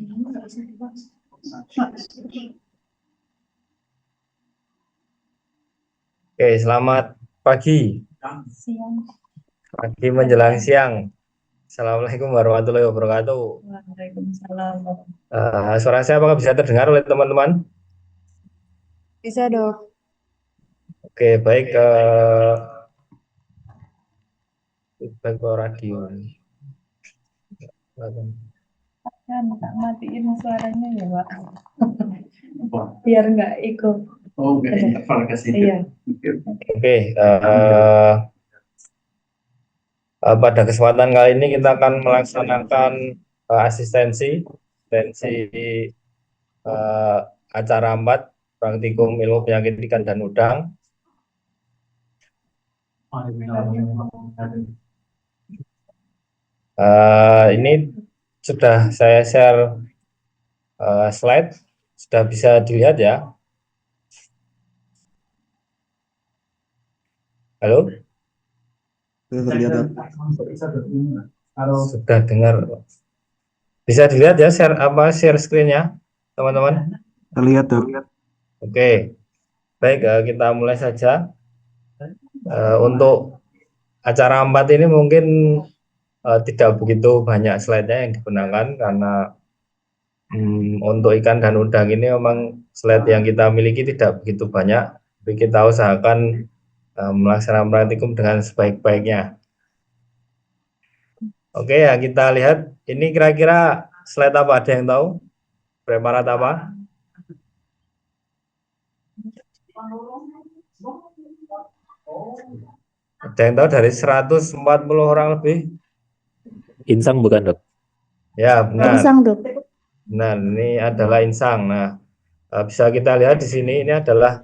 Oke, selamat pagi. Siang. Pagi menjelang siang. Assalamualaikum warahmatullahi wabarakatuh. Waalaikumsalam. Suara saya apakah bisa terdengar oleh teman-teman? Bisa dok. Oke, baik. Baik ke radio. Kan tak matiin suaranya ya Pak. Biar nggak ikut. Oh, nggak interval ke situ. Iya. Oke, pada kesempatan kali ini kita akan melaksanakan asistensi eh, acara 4 praktikum ilmu penyakit ikan dan udang. Ini sudah saya share slide, sudah bisa dilihat ya. Halo? Sudah dengar? Bisa dilihat ya share screen-nya, teman-teman? Terlihat dok. Oke, baik, kita mulai saja. Untuk acara 4 ini mungkin tidak begitu banyak slide-nya yang digunakan karena untuk ikan dan udang ini memang slide yang kita miliki tidak begitu banyak, tapi kita usahakan melaksanakan praktikum dengan sebaik-baiknya. Oke ya, kita lihat ini kira-kira slide apa, ada yang tahu? Preparat apa? Ada yang tahu dari 140 orang lebih? Insang bukan dok? Ya benar. Insang dok. Nah, ini adalah insang. Nah, bisa kita lihat di sini ini adalah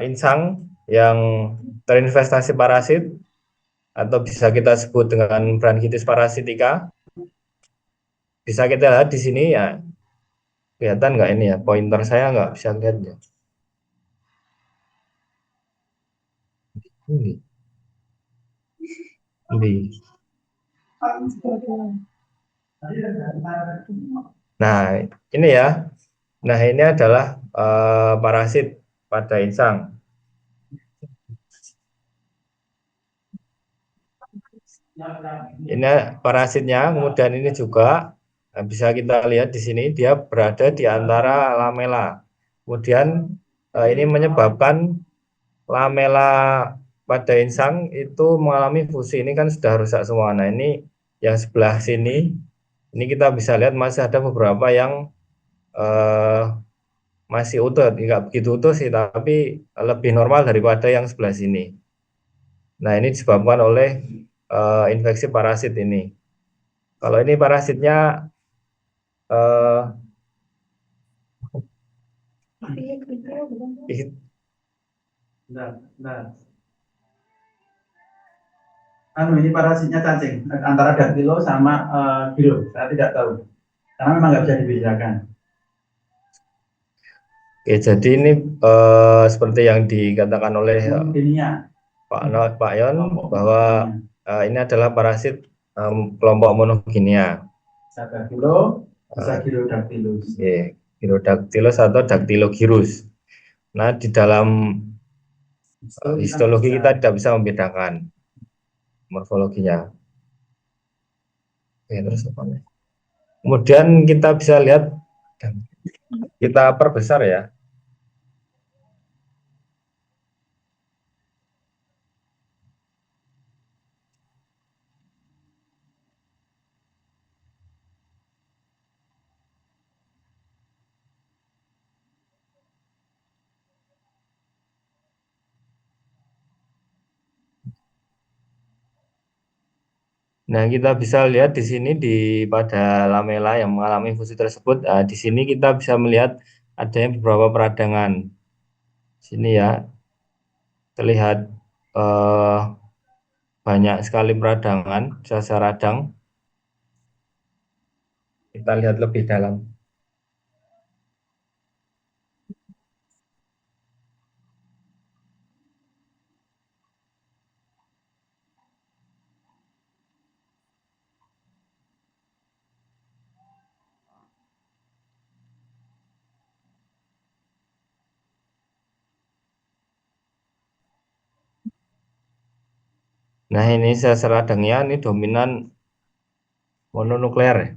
insang yang terinvestasi parasit atau bisa kita sebut dengan Branchitis parasitica. Bisa kita lihat di sini ya, kelihatan nggak ini ya, pointer saya nggak bisa lihat ya. Ini. Nah, ini ya. Nah, ini adalah parasit pada insang. Ini parasitnya, kemudian ini juga bisa kita lihat di sini dia berada di antara lamela. Kemudian ini menyebabkan lamela pada insang itu mengalami fusi. Ini kan sudah rusak semua. Nah, ini yang sebelah sini, ini kita bisa lihat masih ada beberapa yang masih utuh, nggak begitu utuh sih, tapi lebih normal daripada yang sebelah sini. Nah, ini disebabkan oleh infeksi parasit ini. Kalau ini parasitnya Ini parasitnya cacing antara daktilo sama giro. Saya tidak tahu karena memang nggak bisa dibedakan. Oke, jadi ini seperti yang dikatakan oleh Pak Yon bahwa ini adalah parasit kelompok monogynia. Bisa daktilo, bisa girodactylus. Girodactylus atau dactylogyrus. Nah, di dalam histologi kita tidak bisa membedakan morfologinya. Oke, terus apa nih? Kemudian kita bisa lihat, kita perbesar ya. Nah, kita bisa lihat di sini pada lamela yang mengalami fusi tersebut. Di sini kita bisa melihat adanya beberapa peradangan. Sini ya, terlihat banyak sekali peradangan, sel-sel radang. Kita lihat lebih dalam. Nah, ini sel radangnya ini dominan mononuklear ya.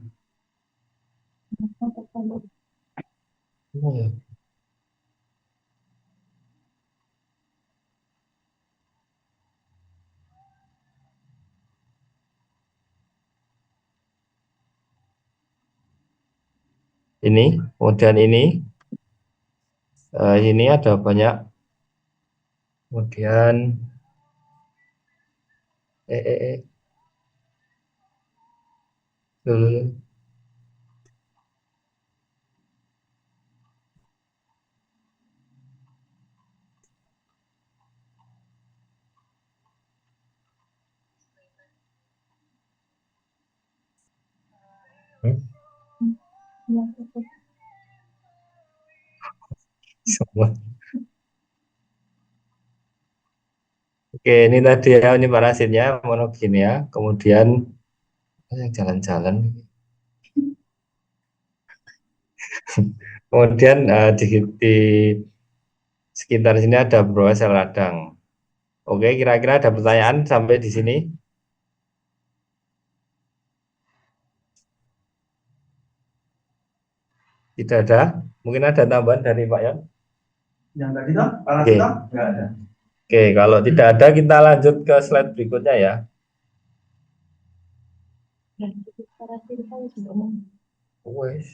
Kemudian ini ada banyak, kemudian eh, eh, eh, dulu. Hmm? Semua. Oke, ini tadi ya, ini parasitnya monokinia. Kemudian yang jalan-jalan. Kemudian di sekitar sini ada beberapa sel radang. Oke, kira-kira ada pertanyaan sampai di sini? Tidak ada? Mungkin ada tambahan dari Pak Yon? Yang tadi toh, parasit toh? Nggak ada. Oke, kalau tidak ada kita lanjut ke slide berikutnya ya. Wes.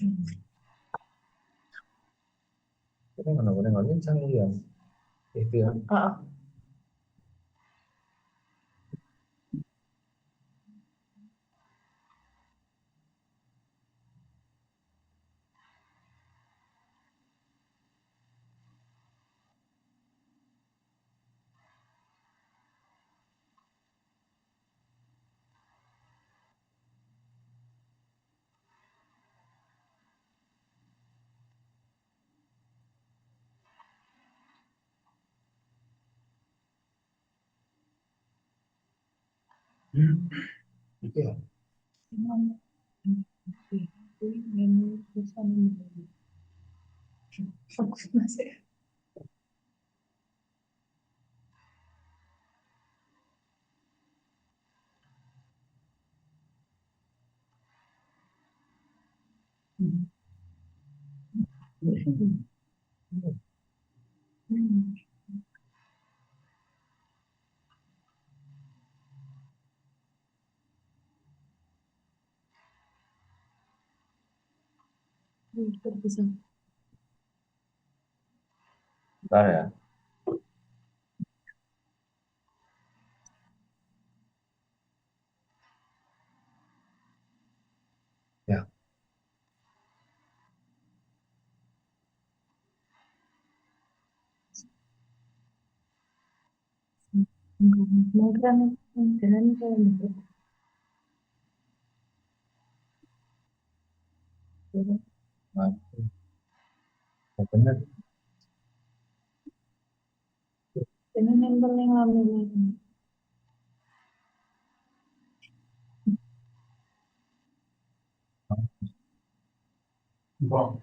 Ini mana canggih ya. Itu ya. Itu ya. Bentar ya. Ya. Nah, benar. Ini nempel yang lama. Bom.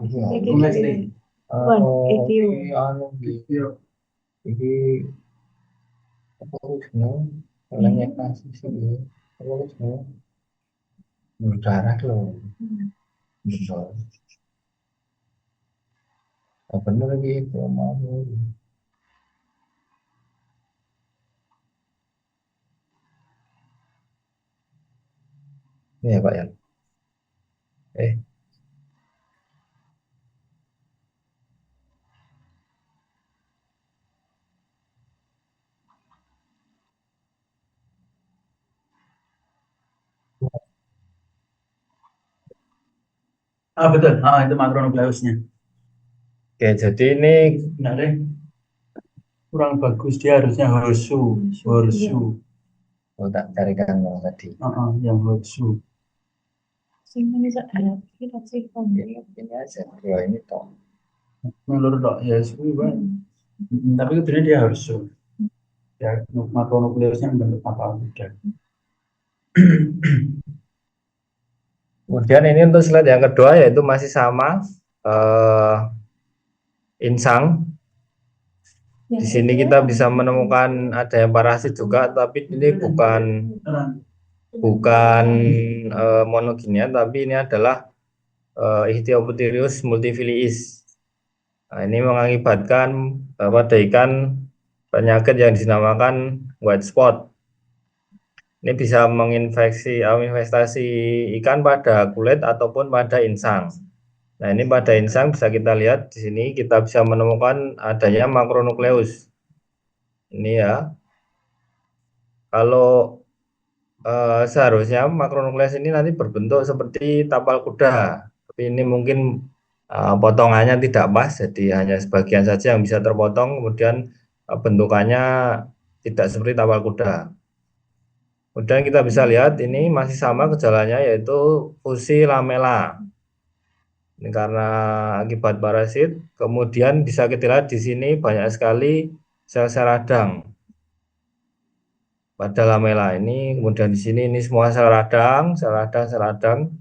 Iya. Mulai sini. Iki anu iki Iya. iki apa jenenge? Olehnya kasih sih. Apa jenenge? Darah loh. Bener. Bener gitu mau. Iya Pak Yan. Eh, Ah betul. Ah itu makronukleusnya. oke, jadi ini Nah, deh. Kurang bagus, dia harusnya horsu. tak carikan yang tadi. Yang horsu. Ini kita sih Ini aja. Dua ini toh. Menurut dok ya suwi banget. Tapi kemudian dia horsu. Ya makronukleusnya membentuk apa udah. Kemudian ini untuk slide yang kedua yaitu masih sama insang. Di sini kita bisa menemukan ada yang parasit juga, tapi ini bukan monoginia, tapi ini adalah Ichthyopteryus multifiliis. Nah, ini mengakibatkan pada ikan penyakit yang dinamakan white spot. Ini bisa menginvestasi ikan pada kulit ataupun pada insang. Nah, ini pada insang bisa kita lihat di sini kita bisa menemukan adanya makronukleus. Ini ya. Kalau seharusnya makronukleus ini nanti berbentuk seperti tapal kuda, tapi ini mungkin potongannya tidak pas, jadi hanya sebagian saja yang bisa terpotong, kemudian bentukannya tidak seperti tapal kuda. Kemudian kita bisa lihat ini masih sama gejalanya, yaitu fusi lamela. Ini karena akibat parasit. Kemudian bisa kita lihat di sini banyak sekali sel-sel radang pada lamela ini. Kemudian di sini ini semua sel radang, sel radang, sel radang.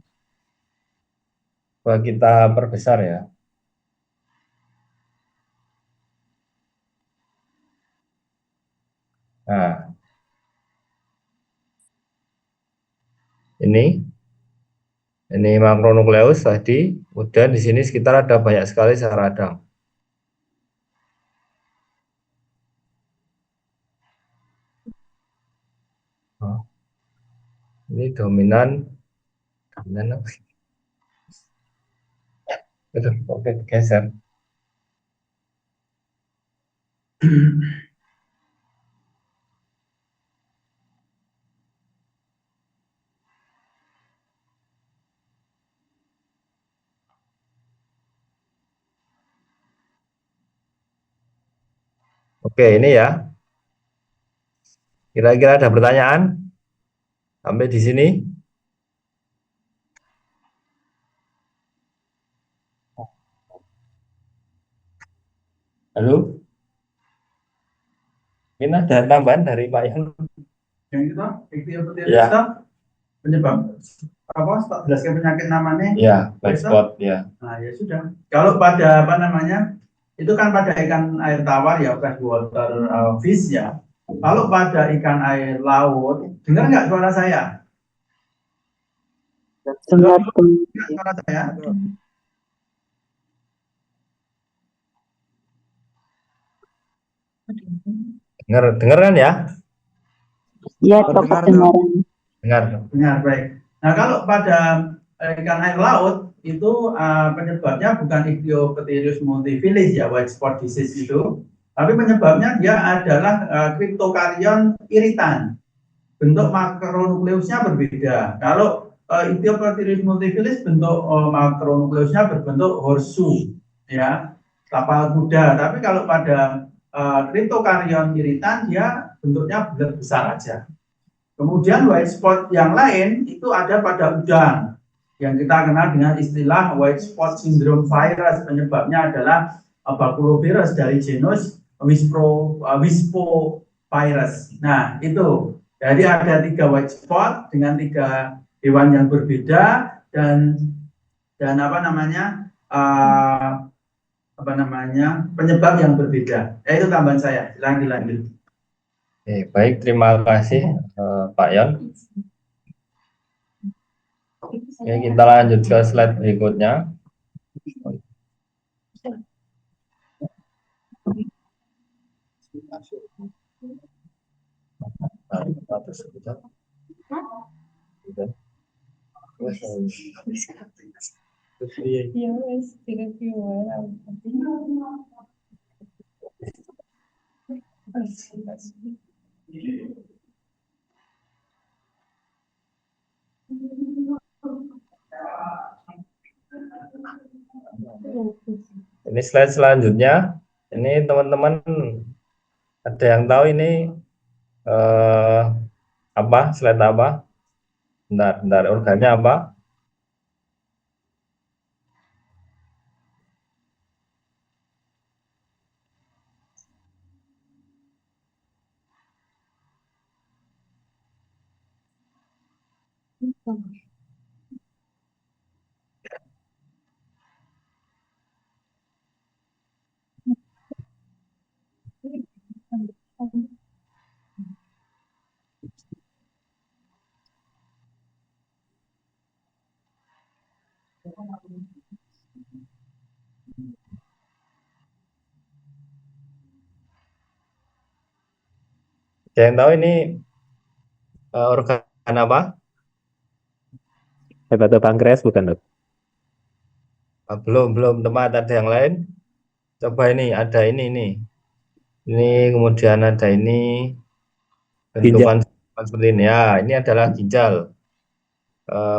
Coba kita perbesar ya. Nah, ini makronukleus tadi. Kemudian di sini sekitar ada banyak sekali sel radang. Nah, ini dominan apa? Aduh, oke, geser. Oke, ini ya. Kira-kira ada pertanyaan sampai di sini? Halo? Ini ada tambahan dari Pak Yan. Yang itu, Ya. penyebab apa? Jelaskan penyakit namanya. Ya, black spot ya. Nah, ya sudah. Kalau pada apa namanya? Itu kan pada ikan air tawar ya, freshwater fish ya. Kalau pada ikan air laut, dengar nggak suara saya? Dengar. Suara saya? Dengar kan ya? Ya, dapat dengaran. Dengar, baik. Nah, kalau pada ikan air laut itu penyebabnya bukan Ichthyopteryus multifiliis ya, white spot disease itu, tapi penyebabnya dia adalah cryptokarion iritan. Bentuk makronukleusnya berbeda. Kalau Ichthyopteryus multifiliis bentuk makronukleusnya berbentuk horseshoe, ya, tapal kuda. Tapi kalau pada cryptokarion iritan dia bentuknya bulat besar aja. Kemudian white spot yang lain itu ada pada udang yang kita kenal dengan istilah white spot syndrome virus. Penyebabnya adalah bakulovirus dari genus Wispovirus. Nah, itu. Jadi ada 3 white spot dengan 3 hewan yang berbeda dan apa namanya penyebab yang berbeda. Itu tambahan saya. Silakan dilanjut. Oke, baik, terima kasih Pak Yon. Oke, kita lanjut ke slide berikutnya. Ya wes, tidak Ini slide selanjutnya. Ini teman-teman ada yang tahu ini apa? Slide apa? Bentar, organnya apa? Ada yang tahu ini organ apa? Hepatopankreas bukan, Dok? Belum teman, ada yang lain. Coba ini, ada ini nih. Ini kemudian ada ini Ginjal. bentukan seperti ini. Ya, ini adalah ginjal.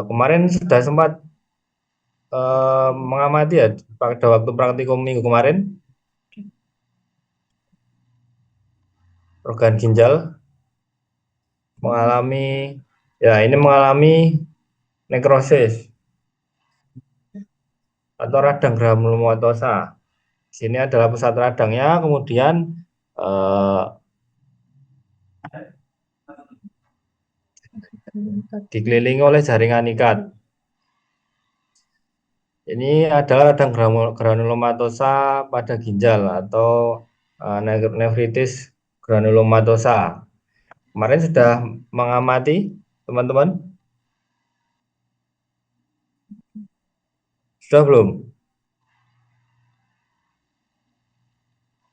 Kemarin sudah sempat mengamati ya pada waktu praktikum minggu kemarin organ ginjal mengalami ini mengalami nekrosis atau radang granulomatosa. Sini adalah pusat radangnya, kemudian eh, dikelilingi oleh jaringan ikat. Ini adalah radang granulomatosa pada ginjal atau nefritis granulomatosa. Kemarin sudah mengamati teman-teman? Sudah belum?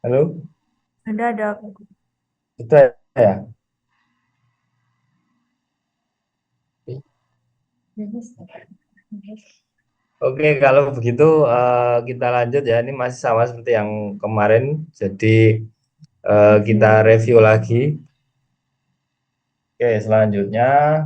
Halo? Ada. Sudah ya? Oke, kalau begitu kita lanjut ya. Ini masih sama seperti yang kemarin. Jadi kita review lagi. Oke, selanjutnya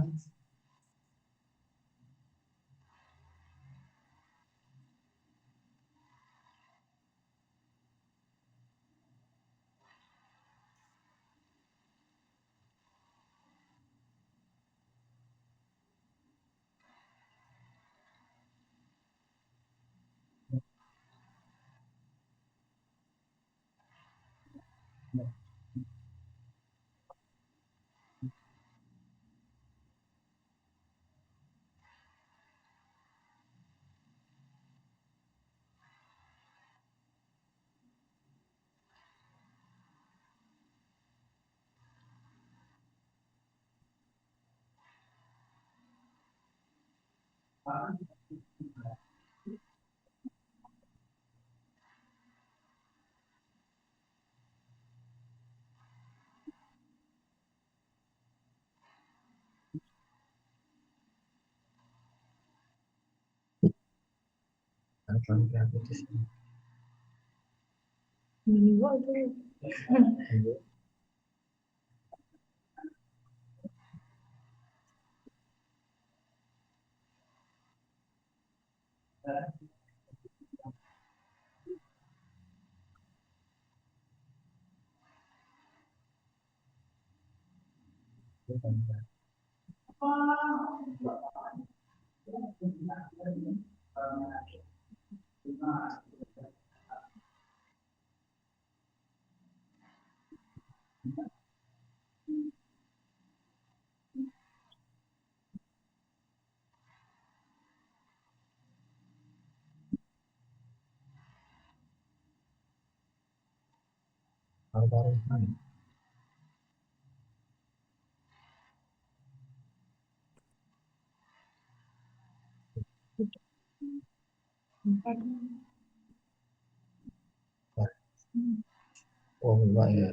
memang ya.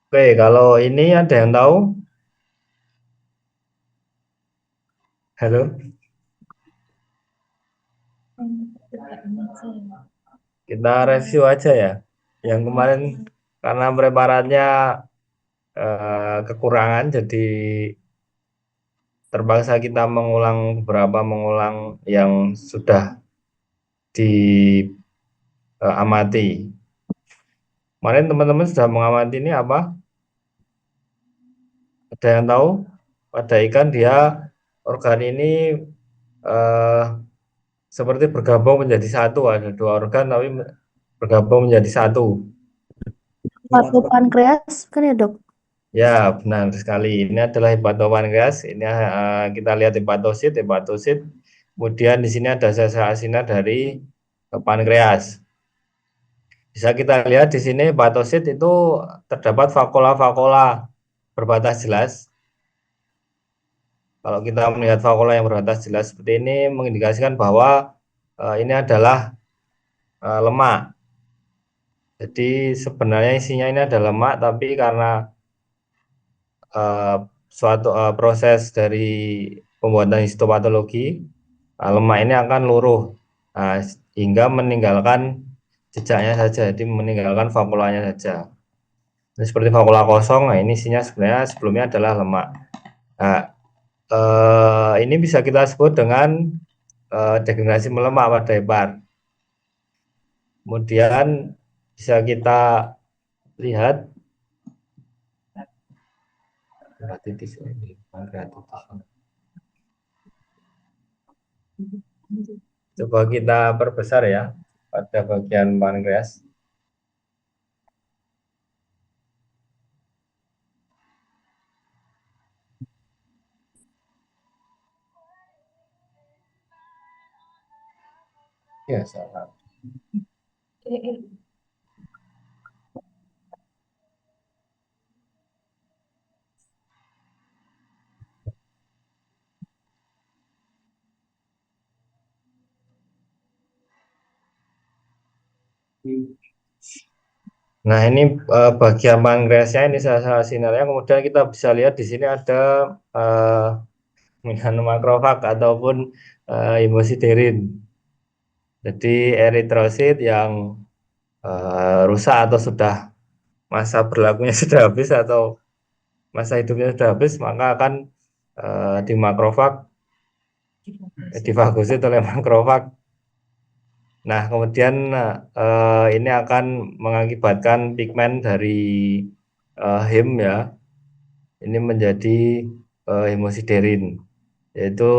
Oke, kalau ini ada yang tahu? Halo? Kita review aja ya. Yang kemarin karena preparatnya kekurangan, jadi terpaksa kita mengulang yang sudah diamati. Kemarin teman-teman sudah mengamati ini apa? Ada yang tahu? Pada ikan dia organ ini eh, seperti bergabung menjadi satu. Ada dua organ tapi bergabung menjadi satu. Hepatopankreas kan ya, Dok? Ya, benar sekali. Ini adalah hepatopankreas. Ini kita lihat hepatosit. Kemudian di sini ada sel-sel asina dari pankreas. Bisa kita lihat di sini hepatosit itu terdapat vakola-vakola berbatas jelas. Kalau kita melihat vakola yang berbatas jelas seperti ini mengindikasikan bahwa ini adalah lemak. Jadi sebenarnya isinya ini ada lemak, tapi karena eh, suatu proses dari pembuatan histopatologi, lemak ini akan luruh, nah, hingga meninggalkan jejaknya saja, jadi meninggalkan vakulanya saja. Ini seperti vakula kosong, nah ini isinya sebenarnya sebelumnya adalah lemak. Nah, ini bisa kita sebut dengan degenerasi melemak pada hepar. Kemudian bisa kita lihat pankreatitis ini, pankreatitis. Coba kita perbesar ya pada bagian pankreas. Ya, salah. Nah, ini bagian pankreasnya ini salah sinarnya. Kemudian kita bisa lihat di sini ada mekaanomakrofag ataupun hemosiderin. Jadi eritrosit yang rusak atau sudah masa berlakunya sudah habis atau masa hidupnya sudah habis, maka akan dimakrofag, difagosit oleh makrofag. Nah, kemudian ini akan mengakibatkan pigmen dari hem ya, ini menjadi hemosiderin, yaitu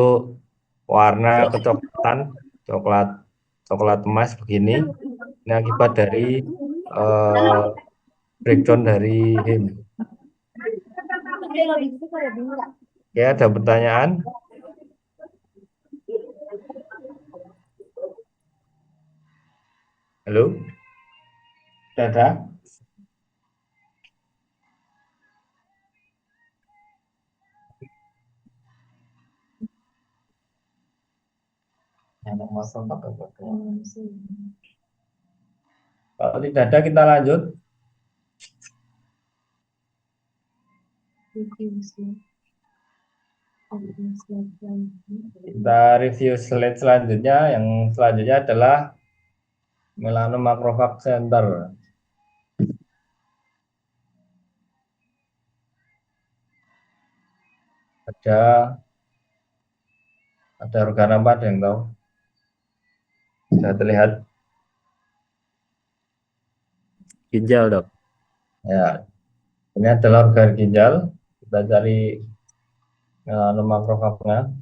warna kecoklatan, coklat coklat emas begini. Ini akibat dari eh, breakdown dari hem. Oke, ada pertanyaan? Halo, sudah ada? Kalau tidak ada, kita lanjut. Kita review slide selanjutnya. Yang selanjutnya adalah melanom macrophage center. Ada organ apa, ada yang tahu? Sudah terlihat? Ginjal, Dok. Ya, ini adalah organ ginjal. Kita cari melanom macrophage-nya.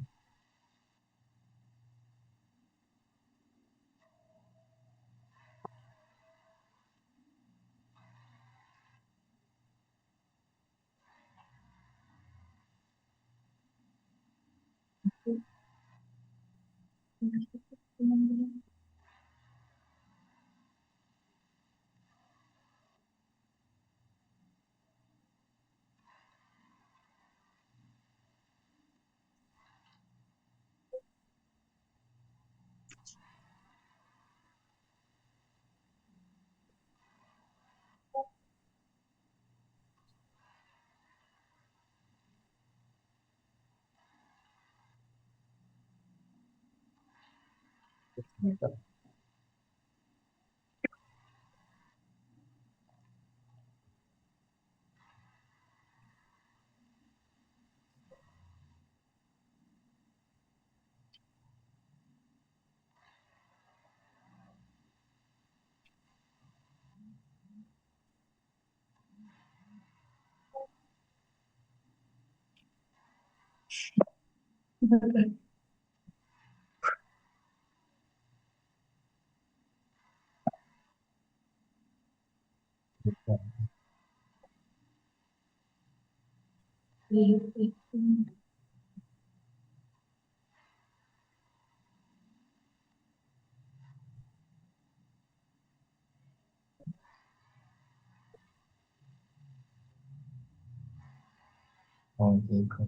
Oh, gitu.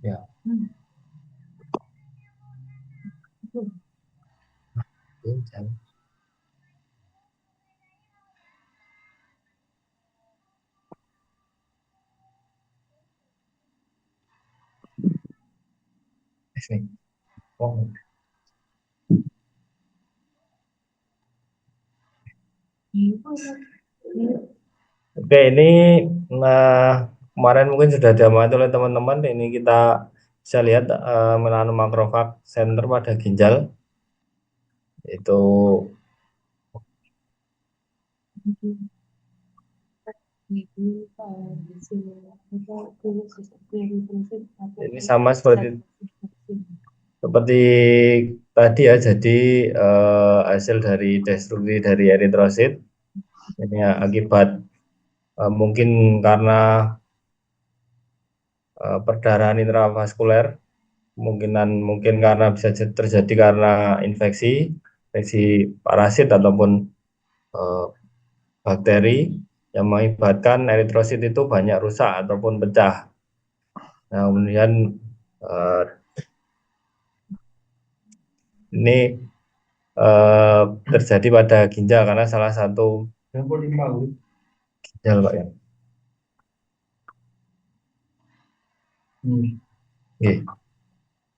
Ya. Ginjal. Sini. Oh. Oke, ini kemarin mungkin sudah diamati oleh teman-teman. Ini kita bisa lihat melanom makrofag center pada ginjal itu ini sama seperti tadi ya. Jadi hasil dari destruksi dari eritrosit ini ya, akibat mungkin karena perdarahan intravaskuler, mungkin karena bisa terjadi karena infeksi parasit ataupun bakteri yang mengakibatkan eritrosit itu banyak rusak ataupun pecah. Nah, kemudian ini terjadi pada ginjal karena salah satu ginjal, Pak ya.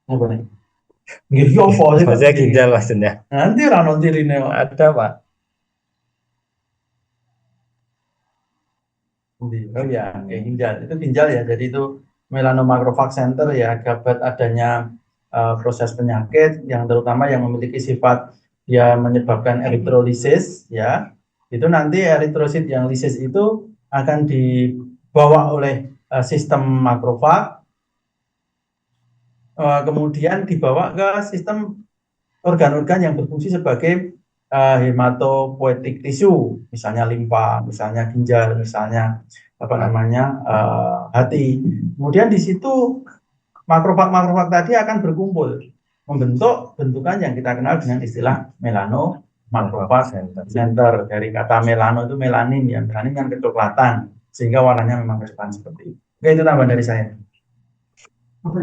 Apa nih? Nggih apa sih? Maksudnya ginjal maksudnya. Nanti rano tirine kok. Ada, Pak. Oh ya, kayak ginjal. Itu ginjal ya. Jadi itu melanomakrofag center ya, akibat adanya proses penyakit yang terutama yang memiliki sifat dia menyebabkan eritrolisis ya. Itu nanti eritrosit yang lisis itu akan dibawa oleh sistem makrofag, kemudian dibawa ke sistem organ-organ yang berfungsi sebagai hematopoietic tissue, misalnya limpa, misalnya ginjal, misalnya apa namanya hati. Kemudian di situ makrofag tadi akan berkumpul membentuk bentukan yang kita kenal dengan istilah melanomakrofag center. Dari kata melano itu melanin ya, melanin yang kecoklatan sehingga warnanya memang kecoklatan seperti itu. Oke, itu tambahan dari saya. Oke.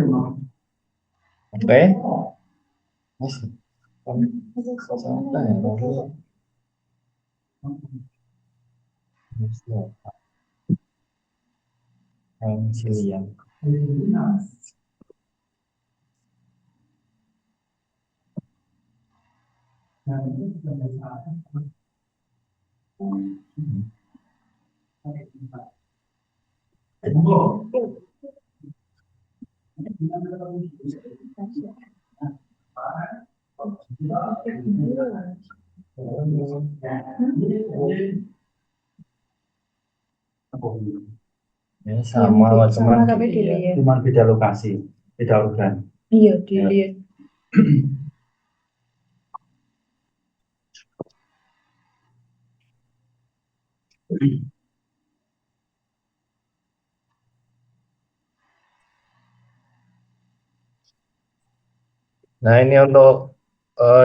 Ya, sama sama tapi dilihat. Cuma beda lokasi, beda organ. Iya, dilihat. Nah, ini untuk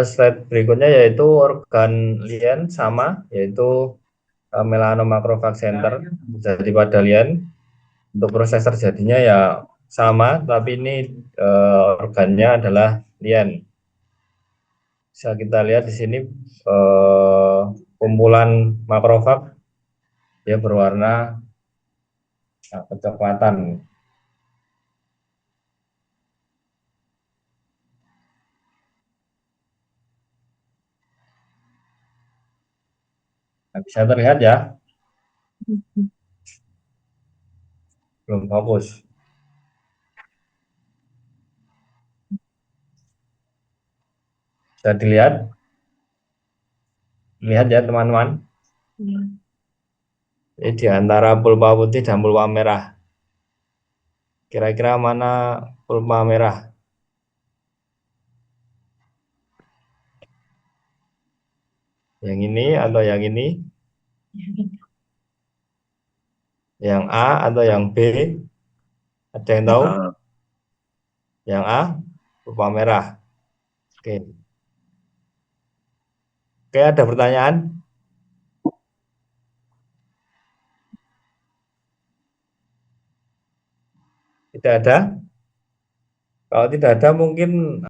slide berikutnya yaitu organ lien sama, yaitu melanomakrofag center jadi pada lien. Untuk proses terjadinya ya sama, tapi ini organnya adalah lien. Bisa kita lihat di sini kumpulan makrofag dia berwarna kecoklatan. Nah, bisa terlihat ya? Belum fokus. Bisa dilihat? Lihat ya teman-teman. Ini di antara pulpa putih dan pulpa merah. Kira-kira mana pulpa merah? Yang ini atau yang ini? Yang A atau yang B? Ada yang tahu? Yang A, pulpa merah. Oke. Oke, ada pertanyaan? Tidak ada? Kalau tidak ada mungkin